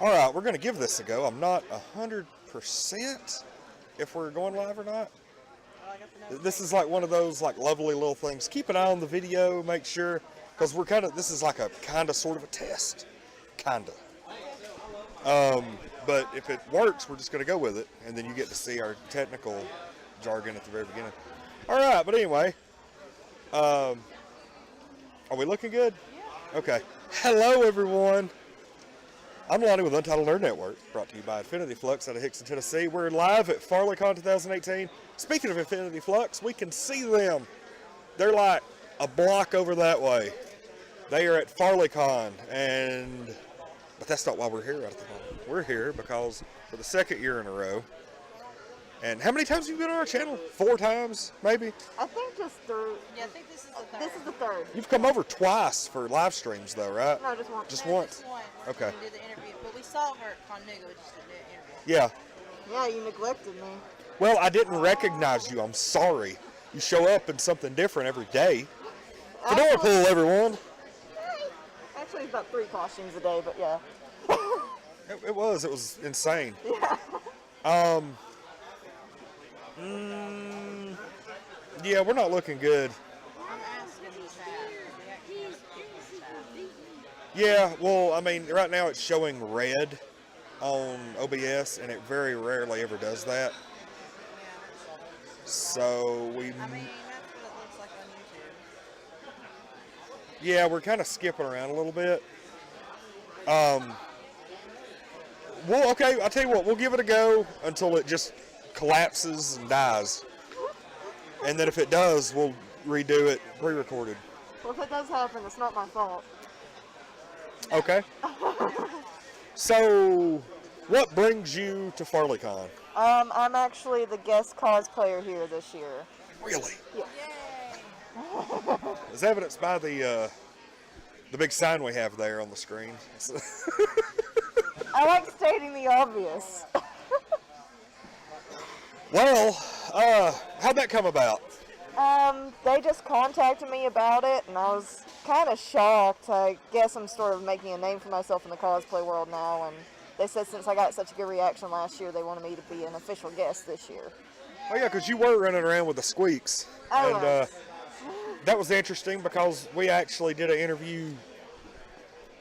All right, we're going to give this a go. I'm not 100% if we're going live or not. This is like one of those like lovely little things. Keep an eye on the video, make sure, because we're this is like a sort of a test. Kinda. But if it works, we're just going to go with it, and then you get to see our technical jargon at the very beginning. All right, but anyway, are we looking good? Okay. Hello, everyone. I'm Lonnie with Untitled Nerd Network, brought to you by Infinity Flux out of Hickson, Tennessee. We're live at Farleycon 2018. Speaking of Infinity Flux, we can see them. They're like a block over that way. They are at Farleycon, but that's not why we're here at the moment. We're here because for the second year in a row. And how many times have you been on our channel? 4 times, maybe? I think just 3. Yeah, I think this is the third. This is the 3rd. You've come over twice for live streams, though, right? No, just once. Just No, once? just one. Okay. We did the interview, but we saw her at Connuga, we just didn't do an interview. Yeah. Yeah, you neglected me. Well, I didn't recognize you. I'm sorry. You show up in something different every day. Fedorapool, everyone. Actually, it's about 3 costumes a day, but yeah. It was insane. Yeah. Yeah, we're not looking good. I'm asking the chat. The actual chat. Yeah, well, I mean, right now it's showing red on OBS, and it very rarely ever does that. So I mean, that's what it looks like on YouTube. yeah, we're kind of skipping around a little bit. Well, okay, I'll tell you what, we'll give it a go until it just collapses and dies. And then if it does, we'll redo it pre-recorded. Well, if it does happen, it's not my fault. Okay. So, what brings you to Farleycon? I'm actually the guest cosplayer here this year. Really? Yeah. Yay! As evidenced by the big sign we have there on the screen. I like stating the obvious. Well, how'd that come about? They just contacted me about it, and I was kind of shocked. I guess I'm sort of making a name for myself in the cosplay world now, and they said since I got such a good reaction last year, they wanted me to be an official guest this year. Oh yeah, because you were running around with the squeaks. I And was. that was interesting because we actually did an interview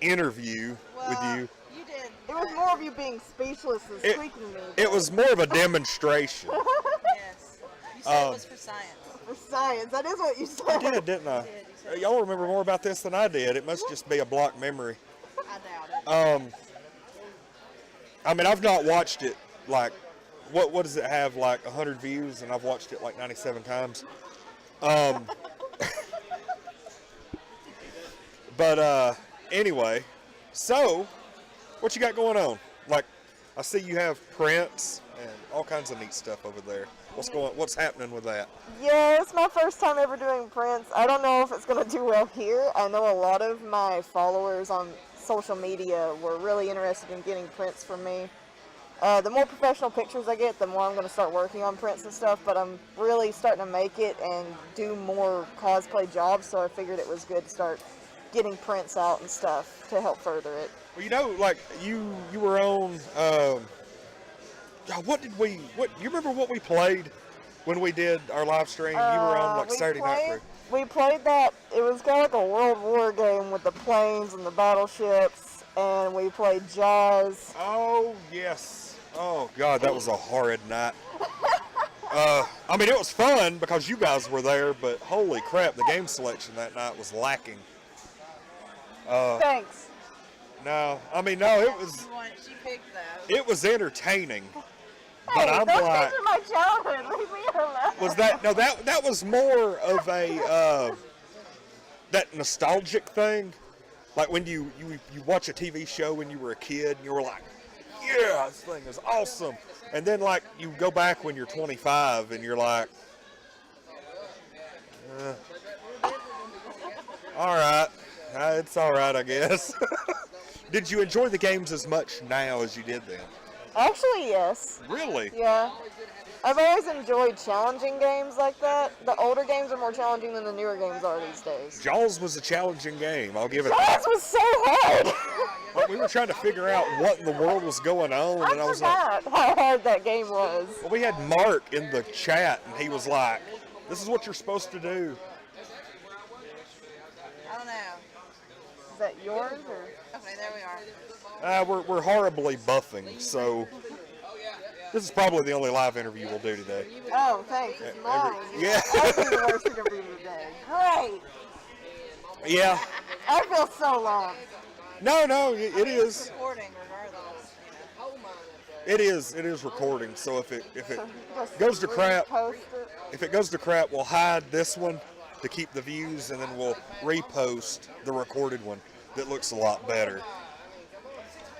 with you. You did. It was more of you being speechless and squeaking me. It was more of a demonstration. Yes. You said it was for science. For science, that is what you said. I did, didn't I? You did. You said Y'all remember more about this than I did. It must just be a blocked memory. I doubt it. I mean, I've not watched it, like, what does it have, like 100 views, and I've watched it like 97 times. But anyway, so, what you got going on? Like, I see you have prints and all kinds of neat stuff over there. What's happening with that? Yeah, it's my first time ever doing prints. I don't know if it's going to do well here. I know a lot of my followers on social media were really interested in getting prints from me. The more professional pictures I get, the more I'm going to start working on prints and stuff, but I'm really starting to make it and do more cosplay jobs, so I figured it was good to start getting prints out and stuff to help further it. Well, you know, like, you were on, you remember what we played when we did our live stream? You were on, like, Saturday Night Crew. We played that, it was kind of like a World War game with the planes and the battleships, and we played Jaws. Oh, yes. Oh, God, that was a horrid night. I mean, it was fun because you guys were there, but holy crap, the game selection that night was lacking. Thanks. No, I mean, no, She picked that. it was entertaining. But Hey, I'm those like, things are my childhood. Leave me alone. was that, no, that was more of a, that nostalgic thing. Like when you watch a TV show when you were a kid and you were like, yeah, this thing is awesome. And then like you go back when you're 25 and you're like, all right, it's all right, I guess. Did you enjoy the games as much now as you did then? Actually, yes. Really? Yeah. I've always enjoyed challenging games like that. The older games are more challenging than the newer games are these days. Jaws was a challenging game. I'll give it. Jaws was so hard. Like, we were trying to figure out what in the world was going on, and I was like, forgot how hard that game was. well, we had Mark in the chat, and he was like, "This is what you're supposed to do." I don't know. Is that yours or? Okay, there we are. We're horribly buffing, so this is probably the only live interview we'll do today. Oh, thanks. It's mine. Yeah. I'll be the worst interview today. Great. Yeah. I feel so long. No, it is. Recording regardless. It is recording. So if it Just goes to crap, repost it. if it goes to crap, we'll hide this one to keep the views, and then we'll repost the recorded one that looks a lot better.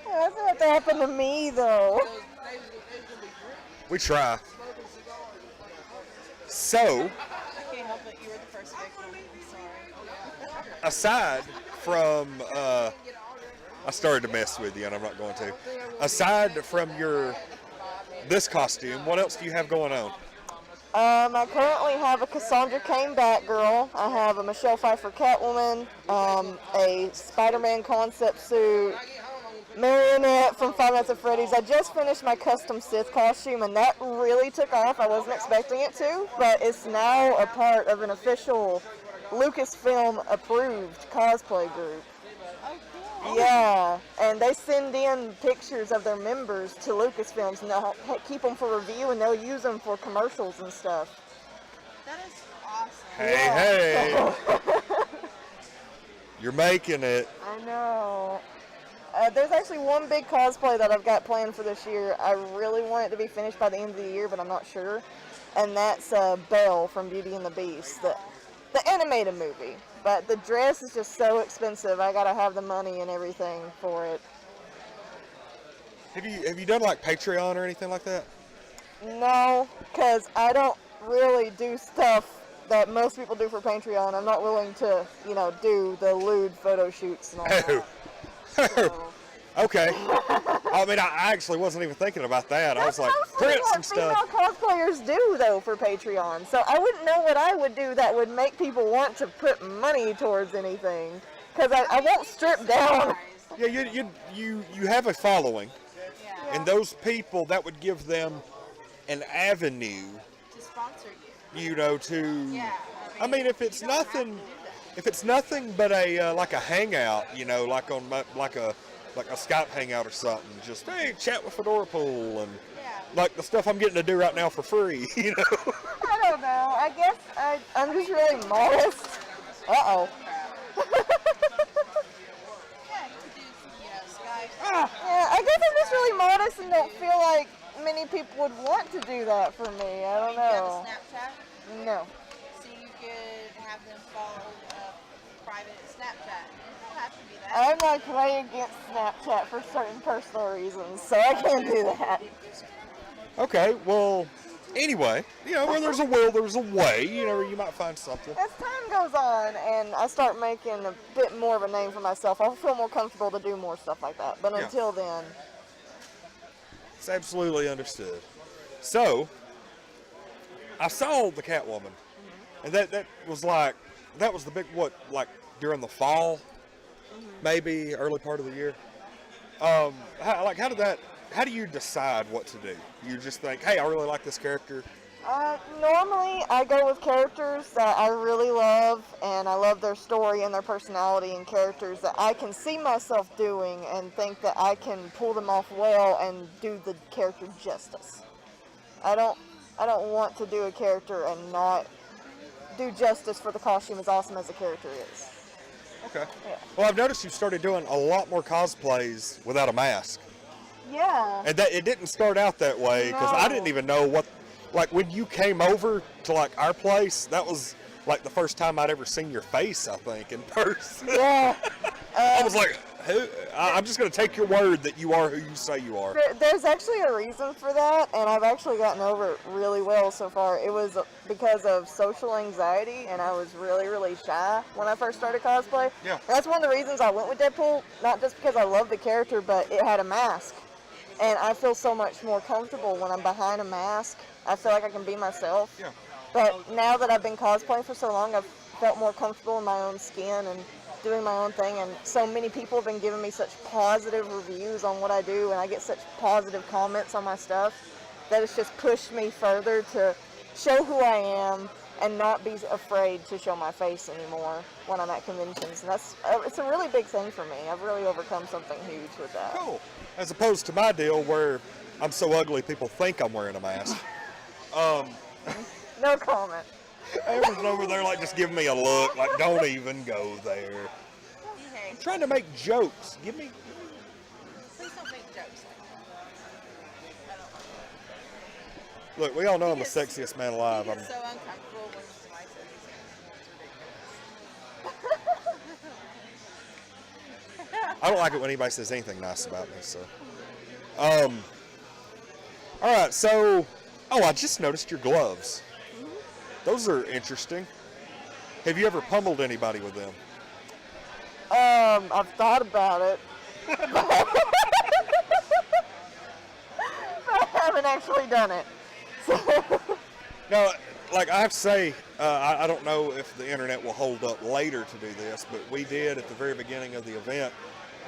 Yeah, that's not to happen to me though. We try. So, I can't help it. You were the first victim. I'm sorry. aside from, I started to mess with you, and I'm not going to. Aside from this costume, what else do you have going on? I currently have a Cassandra Cain Batgirl. I have a Michelle Pfeiffer Catwoman, a Spider-Man concept suit, Marionette from Five Nights at Freddy's. I just finished my custom Sith costume, and that really took off. I wasn't expecting it to, but it's now a part of an official Lucasfilm approved cosplay group. Yeah, and they send in pictures of their members to Lucasfilms, and they'll keep them for review, and they'll use them for commercials and stuff. That is awesome. Hey. You're making it. I know. There's actually one big cosplay that I've got planned for this year. I really want it to be finished by the end of the year, but I'm not sure. And that's Belle from Beauty and the Beast, the animated movie. But the dress is just so expensive. I gotta have the money and everything for it. Have you done like Patreon or anything like that? No, because I don't really do stuff that most people do for Patreon. I'm not willing to, do the lewd photo shoots and all that. So. Okay. I mean, I actually wasn't even thinking about that. I was like, prints and stuff. That's what female cosplayers do, though, for Patreon. So I wouldn't know what I would do that would make people want to put money towards anything. Because I won't strip down. Yeah, you have a following, Yeah. and those people, that would give them an avenue, To sponsor you. to. Yeah. I mean, if it's nothing but a like a hangout, like on like a Skype hangout or something, just hey, chat with Fedorapool and like the stuff I'm getting to do right now for free, I don't know. I guess I'm just really modest. Uh-oh. Yeah, you could do some, Skype. Yeah, I guess I'm just really modest and don't feel like many people would want to do that for me. I don't You have know. a Snapchat, No. so you could have them follow a private Snapchat. It doesn't have to be that. I'm like way against Snapchat for certain personal reasons, so I can't do that. Okay, well, anyway, where there's a will, there's a way. You might find something. As time goes on and I start making a bit more of a name for myself, I'll feel more comfortable to do more stuff like that. But Yeah. until then, It's absolutely understood. So, I saw the Catwoman, and that was the big, during the fall, maybe early part of the year. How do you decide what to do? You just think, hey, I really like this character. normally I go with characters that I really love, and I love their story and their personality, and characters that I can see myself doing and think that I can pull them off well and do the character justice. I don't want to do a character and not do justice for the costume as awesome as the character is. Okay. Yeah. Well, I've noticed you've started doing a lot more cosplays without a mask. Yeah. And that it didn't start out that way, because I didn't even know what, when you came over to our place, that was the first time I'd ever seen your face, I think, in person. Yeah. I was like, who? I'm just going to take your word that you are who you say you are. There's actually a reason for that, and I've actually gotten over it really well so far. It was because of social anxiety, and I was really, really shy when I first started cosplay. Yeah. That's one of the reasons I went with Deadpool, not just because I love the character, but it had a mask. And I feel so much more comfortable when I'm behind a mask. I feel like I can be myself. Yeah. But now that I've been cosplaying for so long, I've felt more comfortable in my own skin and doing my own thing. And so many people have been giving me such positive reviews on what I do, and I get such positive comments on my stuff that it's just pushed me further to show who I am and not be afraid to show my face anymore when I'm at conventions. And it's a really big thing for me. I've really overcome something huge with that. Cool. As opposed to my deal where I'm so ugly people think I'm wearing a mask. No comment. Everyone's over there like just giving me a look, like don't even go there. Okay. I'm trying to make jokes. Give me. Please don't make jokes like that. I don't Look, we all know I'm the He gets- sexiest man alive. I I'm, get so uncomfortable when somebody says these things. It's ridiculous. I don't like it when anybody says anything nice about me. So, all right. So, I just noticed your gloves. Those are interesting. Have you ever pummeled anybody with them? I've thought about it. But I haven't actually done it. No, like I have to say, I don't know if the internet will hold up later to do this, but we did at the very beginning of the event.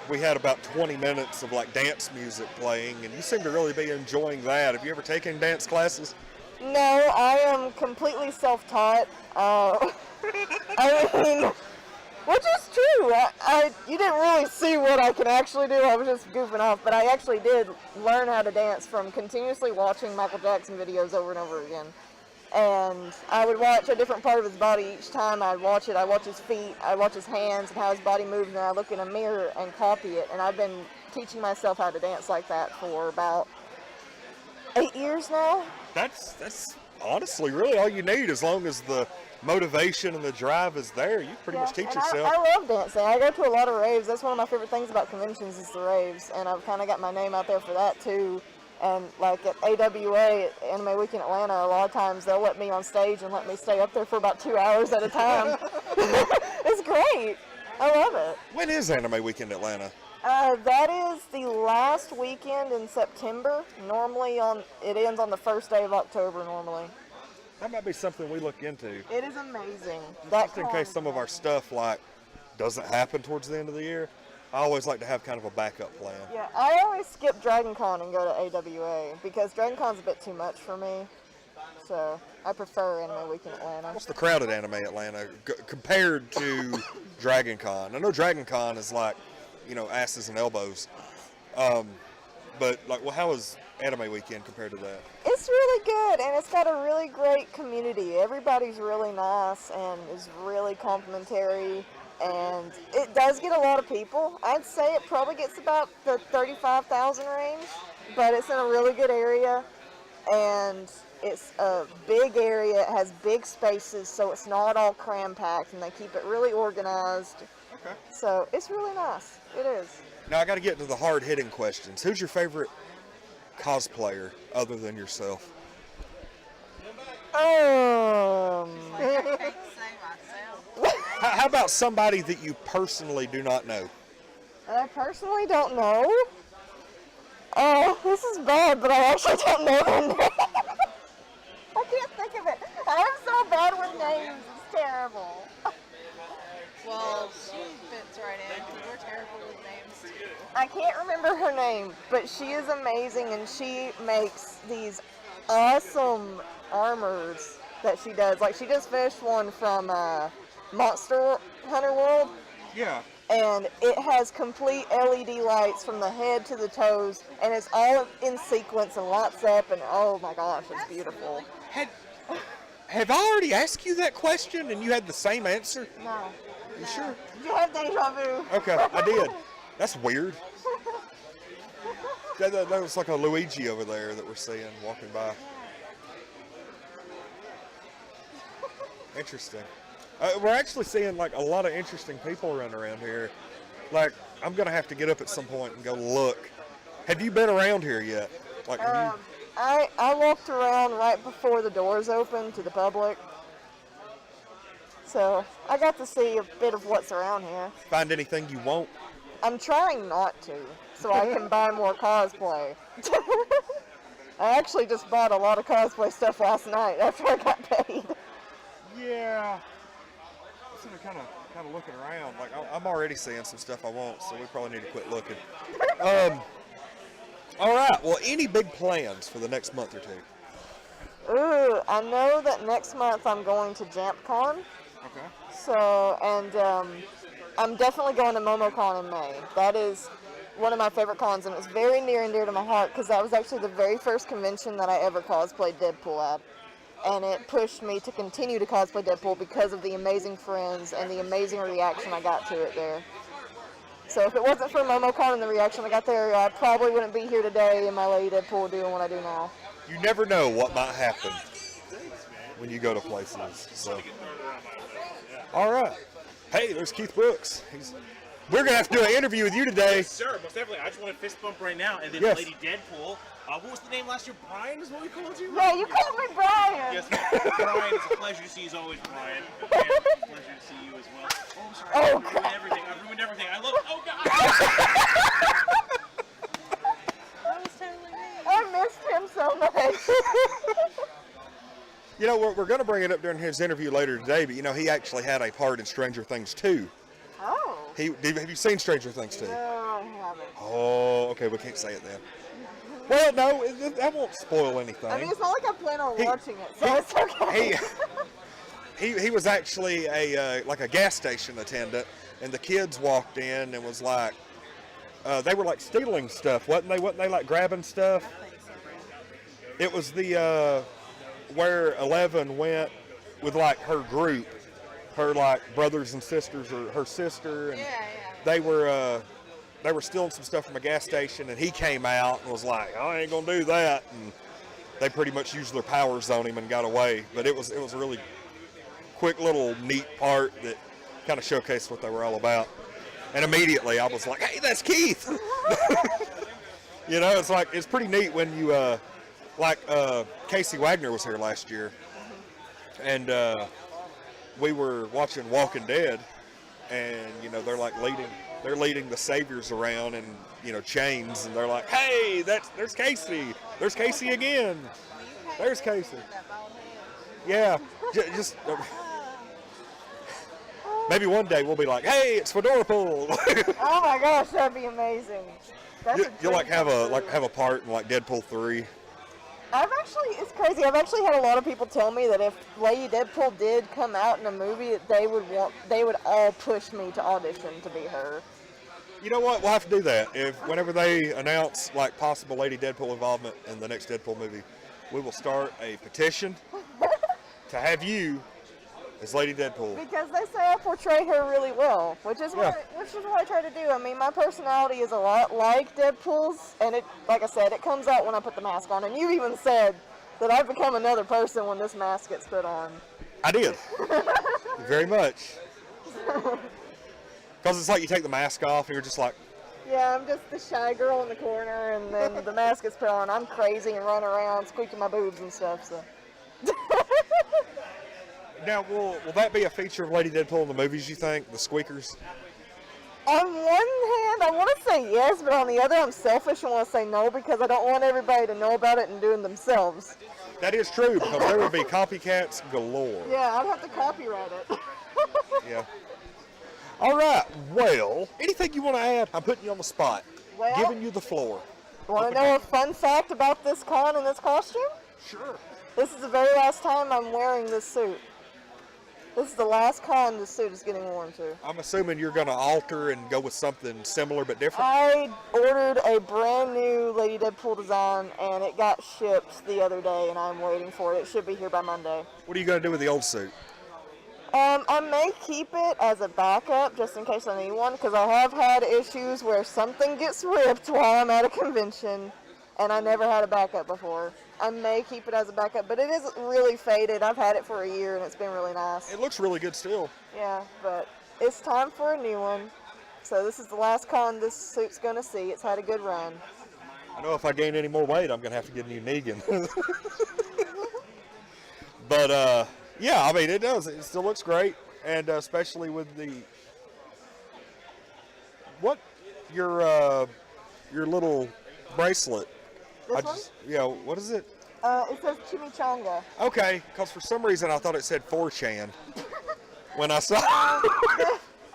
We had about 20 minutes of like dance music playing, and you seem to really be enjoying that. Have you ever taken dance classes? No, I am completely self-taught. I mean, which is true. You didn't really see what I can actually do. I was just goofing off, but I actually did learn how to dance from continuously watching Michael Jackson videos over and over again. And I would watch a different part of his body each time I'd watch it. I watch his feet, I watch his hands and how his body moves, and I look in a mirror and copy it. And I've been teaching myself how to dance like that for about 8 years now. That's honestly really all you need, as long as the motivation and the drive is there. You pretty much teach and yourself. I love dancing. I go to a lot of raves. That's one of my favorite things about conventions is the raves, and I've kind of got my name out there for that too. And like at AWA, at Anime Week in Atlanta, a lot of times they'll let me on stage and let me stay up there for about 2 hours at a time. It's great. I love it. When is Anime Week in Atlanta? That is the last weekend in September. Normally it ends on the first day of October normally. That might be something we look into. It is amazing. Just in case some of our stuff like doesn't happen towards the end of the year, I always like to have kind of a backup plan. Yeah, I always skip Dragon Con and go to AWA because Dragon Con's a bit too much for me. So I prefer Anime Week in Atlanta. What's the crowd at Anime Atlanta compared to Dragon Con? I know Dragon Con is like, asses and elbows. But like, well, how is Anime Weekend compared to that? It's really good, and it's got a really great community. Everybody's really nice and is really complimentary, and it does get a lot of people. I'd say it probably gets about the 35,000 range, but it's in a really good area, and it's a big area. It has big spaces, so it's not all cram-packed, and they keep it really organized. Okay. So it's really nice. It is. Now I got to get into the hard-hitting questions. Who's your favorite cosplayer other than yourself? I can't say myself. How about somebody that you personally do not know? I personally don't know. Oh, this is bad, but I actually don't know their name. I can't think of it. I'm so bad with names. It's terrible. Well, she fits right in because we're terrible with names too. I can't remember her name, but she is amazing, and she makes these awesome armors that she does. Like, she just finished one from Monster Hunter World, Yeah. and it has complete LED lights from the head to the toes, and it's all in sequence and lights up, and oh my gosh, it's beautiful. Have I already asked you that question and you had the same answer? No. You sure? You have deja vu. Okay, I did. That's weird. That was like a Luigi over there that we're seeing walking by. Interesting. We're actually seeing like a lot of interesting people running around here. Like, I'm gonna have to get up at some point and go look. Have you been around here yet? Like, have you? I walked around right before the doors opened to the public. So I got to see a bit of what's around here. Find anything you want? I'm trying not to, so I can buy more cosplay. I actually just bought a lot of cosplay stuff last night after I got paid. Yeah. I'm sort of kind of looking around. Like I'm already seeing some stuff I want, so we probably need to quit looking. All right. Well, any big plans for the next month or two? Ooh, I know that next month I'm going to JampCon. Okay. So, and I'm definitely going to MomoCon in May. That is one of my favorite cons, and it's very near and dear to my heart because that was actually the very first convention that I ever cosplayed Deadpool at. And it pushed me to continue to cosplay Deadpool because of the amazing friends and the amazing reaction I got to it there. So if it wasn't for MomoCon and the reaction I got there, I probably wouldn't be here today in my Lady Deadpool doing what I do now. You never know what might happen when you go to places. So, all right. Hey, there's Keith Brooks. We're gonna have to do an interview with you today. Yes, sir, most definitely. I just want to fist bump right now, and then Yes. Lady Deadpool. What was the name last year? Brian is what we called you? Yeah, you called me Brian! Yes, ma'am. Brian, it's a pleasure to see you as always, Brian. And it's a pleasure to see you as well. Oh, I'm sorry. Oh, I've ruined everything. I've ruined everything. I love. Oh, God. That was totally me. I missed him so much. You know, we're going to bring it up during his interview later today, but you know, he actually had a part in Stranger Things 2. Oh. Have you seen Stranger Things 2? No, I haven't. Oh, okay, we can't say it then. Well, no, that won't spoil anything. I mean, it's not like I plan on He- watching it, so it's okay. He was actually like a gas station attendant, and the kids walked in and was like, they were like stealing stuff, wasn't they? Wasn't they like grabbing stuff? It was the where Eleven went with like her group, her like brothers and sisters, or her sister, and they were stealing some stuff from a gas station, and he came out and was like, I ain't gonna do that, and they pretty much used their powers on him and got away. But it was a really quick little neat part that kind of showcased what they were all about. And immediately I was like, hey, that's Keith. You know, it's like, it's pretty neat when you Casey Wagner was here last year, and we were watching Walking Dead, and you know, they're leading the saviors around in, you know, chains, and they're like, hey, there's Casey again. There's Casey. Yeah, just maybe one day we'll be like, hey, it's Fedorapool. Oh my gosh, that'd be amazing. You'll like have a part in like Deadpool 3. It's crazy. I've actually had a lot of people tell me that if Lady Deadpool did come out in a movie, that they would all push me to audition to be her. You know what? We'll have to do that. Whenever they announce like possible Lady Deadpool involvement in the next Deadpool movie, we will start a petition to have you as Lady Deadpool. Because they say I portray her really well, which is what I try to do. I mean, my personality is a lot like Deadpool's, and it, like I said, it comes out when I put the mask on. And you even said that I've become another person when this mask gets put on. I did. Very much. Because it's like you take the mask off and you're just like, yeah, I'm just the shy girl in the corner, and then the mask gets put on. I'm crazy and run around squeaking my boobs and stuff, so. now will that be a feature of Lady Deadpool in the movies, you think? The squeakers? On one hand, I want to say yes, but on the other, I'm selfish and want to say no because I don't want everybody to know about it and do it themselves. That is true, because there would be copycats galore. Yeah, I'd have to copyright it. Yeah. All right. Well, anything you want to add? I'm putting you on the spot. Well, Giving you the floor. Want to know a fun fact about this con and this costume? Sure. This is the very last time I'm wearing this suit. This is the last con this suit is getting worn to. I'm assuming you're going to alter and go with something similar but different. I ordered a brand new Lady Deadpool design, and it got shipped the other day, and I'm waiting for it. It should be here by Monday. What are you going to do with the old suit? I may keep it as a backup just in case I need one, because I have had issues where something gets ripped while I'm at a convention, and I never had a backup before. I may keep it as a backup, but it is really faded. I've had it for a year, and it's been really nice. It looks really good still. Yeah, but it's time for a new one. So this is the last con this suit's going to see. It's had a good run. I know if I gain any more weight, I'm going to have to get a new Negan. But, yeah, I mean, it does. It still looks great, and especially with the... What your little bracelet. This one? Yeah, what is it? It says chimichanga. Okay, because for some reason I thought it said 4chan when I saw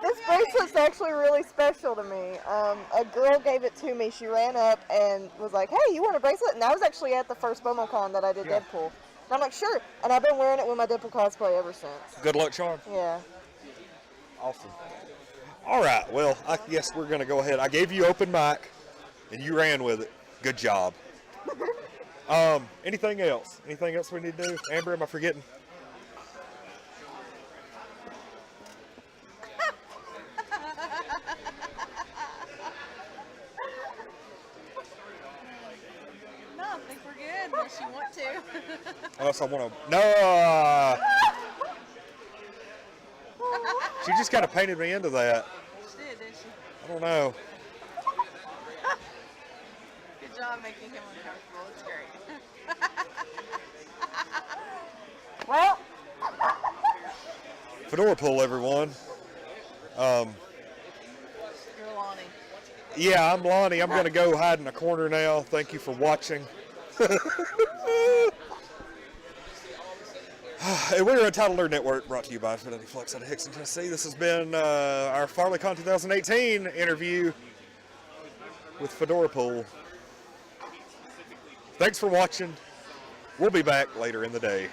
This bracelet's actually really special to me. A girl gave it to me. She ran up and was like, "Hey, you want a bracelet?" And I was actually at the first BomoCon that I did Yeah. Deadpool. And I'm like, "Sure." And I've been wearing it with my Deadpool cosplay ever since. Good luck charm. Yeah. Awesome. All right, well, I guess we're going to go ahead. I gave you open mic, and you ran with it. Good job. Anything else? Anything else we need to do? Amber, am I forgetting? No, I think we're good unless you want to. Unless I want to. No! She just kind of painted me into that. She did, didn't she? I don't know. Good job making him uncomfortable. It's great. Well, Fedorapool, everyone. You're Lonnie. Yeah, I'm Lonnie. I'm going to go hide in a corner now. Thank you for watching. We're Untitled Network, brought to you by Fidelity Flex out of Hickson, Tennessee. This has been our Farleycon 2018 interview with Fedorapool. Thanks for watching. We'll be back later in the day.